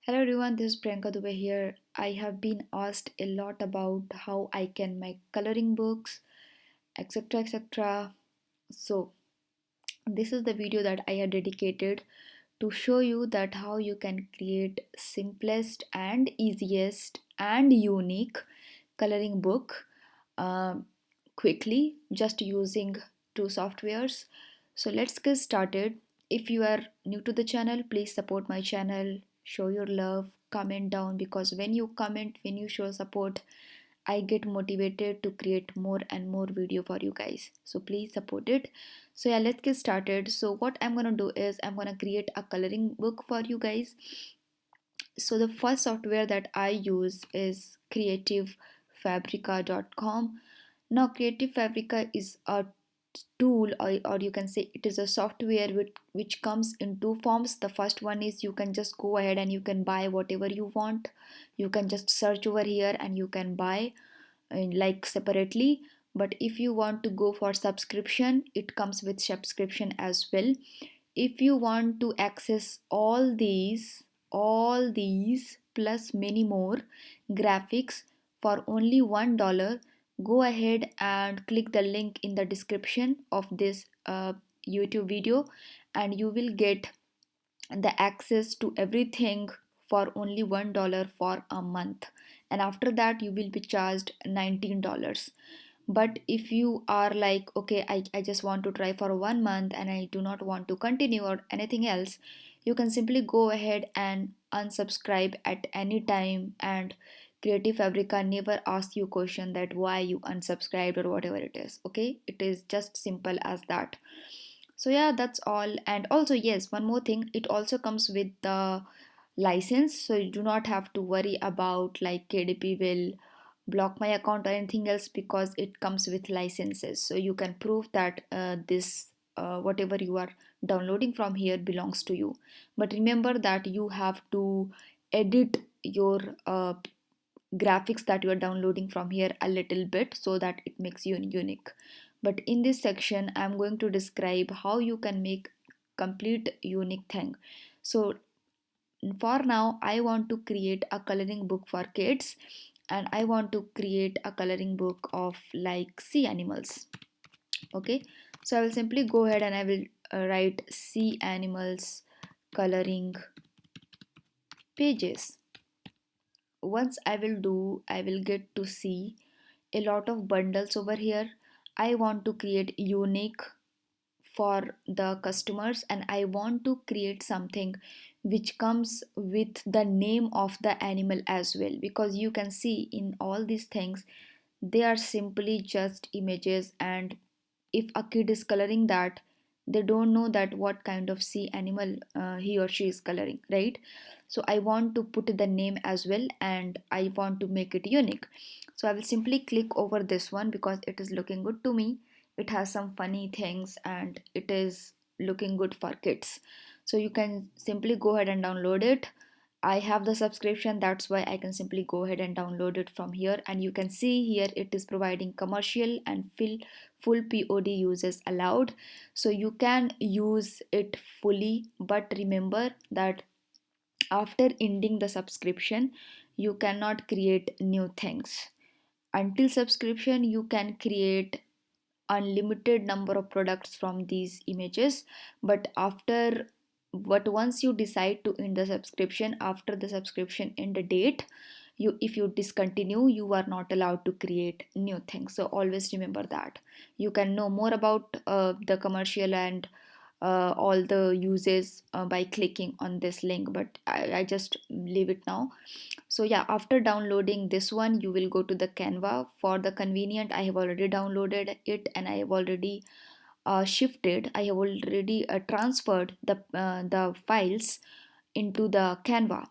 Hello everyone, this is Priyanka Dubey here. I have been asked a lot about how I can make coloring books, etc. etc. So, this is the video that I have dedicated to show you that how you can create simplest and easiest and unique coloring book uh, quickly just using two softwares. So let's get started. If you are new to the channel, please support my channel, show your love, comment down, because when you comment, when you show support, I get motivated to create more and more video for you guys. So please support it. So yeah, let's get started. So what I'm gonna do is I'm gonna create a coloring book for you guys. So the first software that I use is creativefabrica.com. Now Creativefabrica is a tool, or you can say it is a software which comes in two forms. The first one is you can just go ahead and you can buy whatever you want. You can just search over here and you can buy like separately. But if you want to go for subscription, it comes with subscription as well. If you want to access all these plus many more graphics for only $1, go ahead and click the link in the description of this YouTube video, and you will get the access to everything for only $1 for a month, and after that you will be charged $19. But if you are like, okay, I just want to try for 1 month and I do not want to continue or anything else, you can simply go ahead and unsubscribe at any time, and Creative Fabrica never asks you question that why you unsubscribed or whatever it is. Okay, it is just simple as that. So yeah, that's all. And also, yes, one more thing, it also comes with the license, so you do not have to worry about like KDP will block my account or anything else, because it comes with licenses, so you can prove that this whatever you are downloading from here belongs to you. But remember that you have to edit your graphics that you are downloading from here a little bit so that it makes you unique. But in this section I'm going to describe how you can make complete unique thing. So for now I want to create a coloring book for kids, and I want to create a coloring book of like sea animals. Okay, so I will simply go ahead and I will write sea animals coloring pages. Once I will get to see a lot of bundles over here. I want to create unique for the customers, and I want to create something which comes with the name of the animal as well, because you can see in all these things they are simply just images, and if a kid is coloring that, they don't know that what kind of sea animal he or she is coloring, right? So I want to put the name as well, and I want to make it unique. So I will simply click over this one because it is looking good to me. It has some funny things and it is looking good for kids. So you can simply go ahead and download it. I have the subscription, that's why I can simply go ahead and download it from here, and you can see here it is providing commercial and full POD uses allowed. So you can use it fully, but remember that after ending the subscription you cannot create new things. Until subscription you can create unlimited number of products from these images, but once you decide to end the subscription, after the subscription end date, you if you discontinue, you are not allowed to create new things. So always remember that. You can know more about the commercial and all the uses by clicking on this link, but I just leave it now. So yeah, after downloading this one you will go to the Canva. For the convenient, I have already downloaded it and I have already I have already transferred the files into the Canva.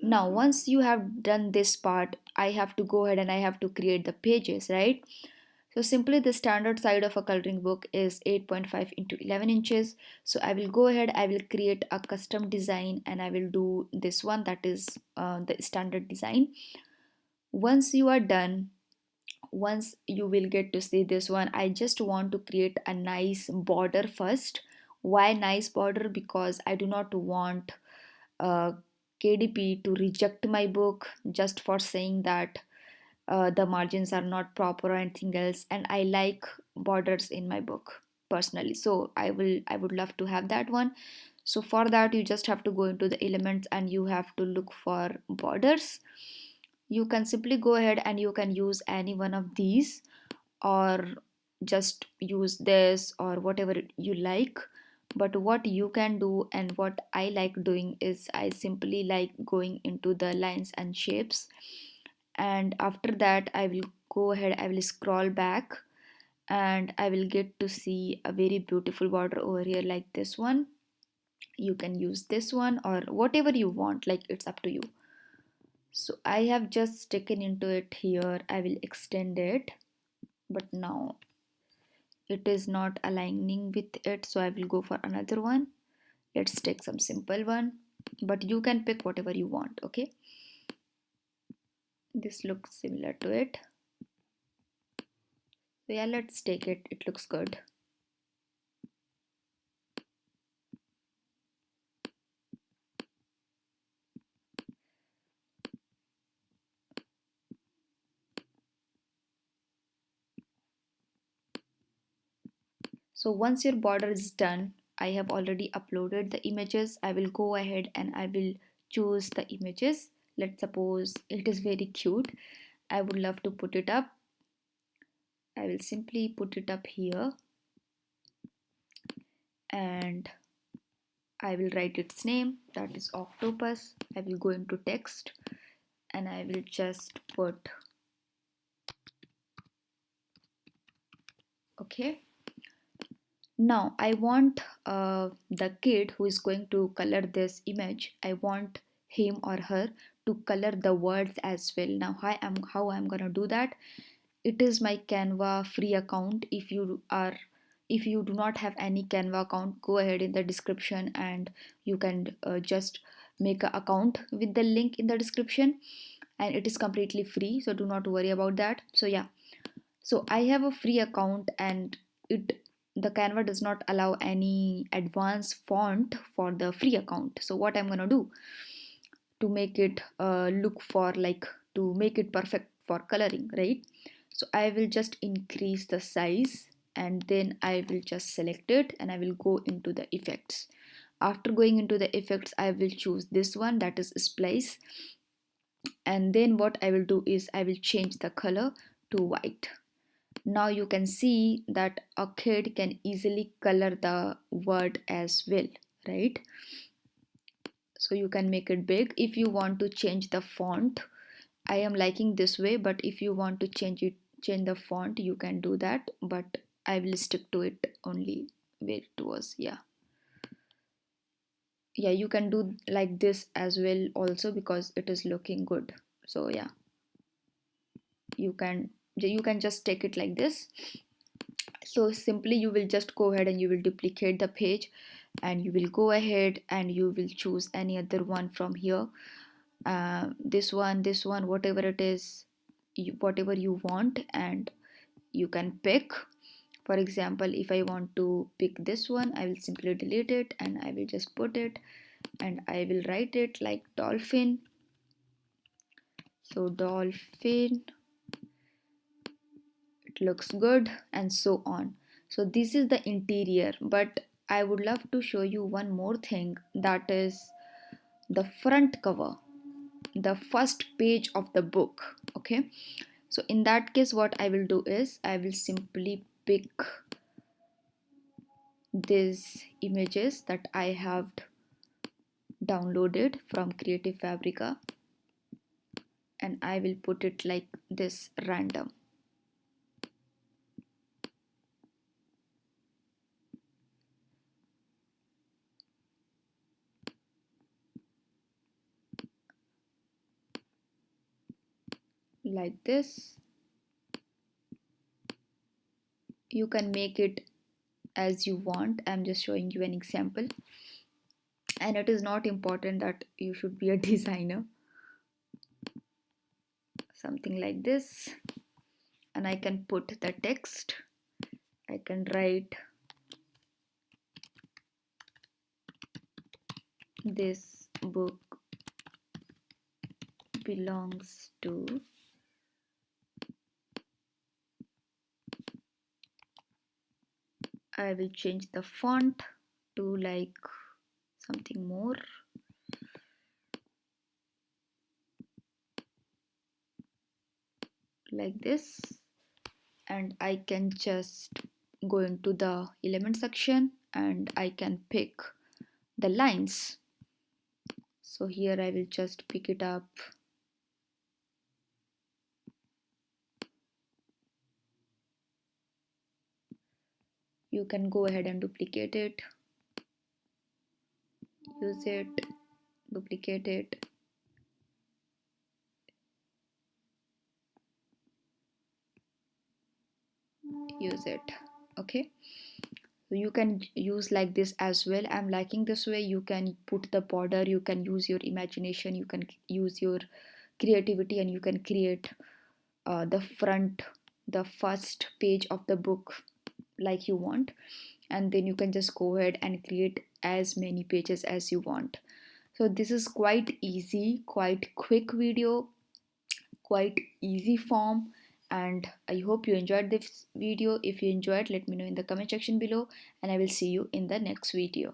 Now once you have done this part, I have to go ahead and I have to create the pages, right? So simply the standard size of a coloring book is 8.5 into 11 inches. So I will go ahead, I will create a custom design and I will do this one, that is the standard design. Once you are done, once you will get to see this one, I just want to create a nice border first. Why nice border? Because I do not want uh, KDP to reject my book just for saying that the margins are not proper or anything else, and I like borders in my book personally, so I would love to have that one. So for that you just have to go into the elements and you have to look for borders. You can simply go ahead and you can use any one of these, or just use this or whatever you like. But what you can do and what I like doing is I simply like going into the lines and shapes, and after that I will go ahead, I will scroll back, and I will get to see a very beautiful border over here like this one. You can use this one or whatever you want, like it's up to you. So I have just taken into it here, I will extend it, but now it is not aligning with it, so I will go for another one. Let's take some simple one, but you can pick whatever you want. Okay, this looks similar to it, so yeah, let's take it, it looks good. So once your border is done, I have already uploaded the images. I will go ahead and I will choose the images. Let's suppose it is very cute, I would love to put it up. I will simply put it up here, and I will write its name, that is octopus. I will go into text and I will just put okay. Now I want the kid who is going to color this image, I want him or her to color the words as well. Now how I'm gonna do that? It is my Canva free account. If you do not have any Canva account, go ahead in the description and you can just make an account with the link in the description, and it is completely free, so do not worry about that. So yeah, so I have a free account, and it the Canva does not allow any advanced font for the free account. So what I'm gonna do to make it look for like to make it perfect for coloring, right? So I will just increase the size, and then I will just select it and I will go into the effects. After going into the effects, I will choose this one, that is splice, and then what I will do is I will change the color to white. Now you can see that a kid can easily color the word as well, right? So you can make it big. If you want to change the font, I am liking this way, but if you want to change the font, you can do that, but I will stick to it only where it was. Yeah, yeah, you can do like this as well also, because it is looking good. So yeah, you can just take it like this. So simply you will just go ahead and you will duplicate the page, and you will go ahead and you will choose any other one from here. This one, whatever it is, whatever you want, and you can pick. For example, if I want to pick this one, I will simply delete it and I will just put it, and I will write it like dolphin. So dolphin, it looks good, and so on. So this is the interior, but I would love to show you one more thing, that is the front cover, the first page of the book. Okay, so in that case what I will do is I will simply pick these images that I have downloaded from Creativefabrica, and I will put it like this random. Like this. You can make it as you want. I'm just showing you an example. And it is not important that you should be a designer. Something like this. And I can put the text. I can write this book belongs to, I will change the font to like something more like this, and I can just go into the element section and I can pick the lines. So here I will just pick it up. You can go ahead and duplicate it, use it, duplicate it, use it. Okay, so you can use like this as well. I'm liking this way. You can put the border, you can use your imagination, you can use your creativity, and you can create the front, the first page of the book like you want, and then you can just go ahead and create as many pages as you want. So this is quite easy, quite quick video, quite easy form, and I hope you enjoyed this video. If you enjoyed, let me know in the comment section below, and I will see you in the next video.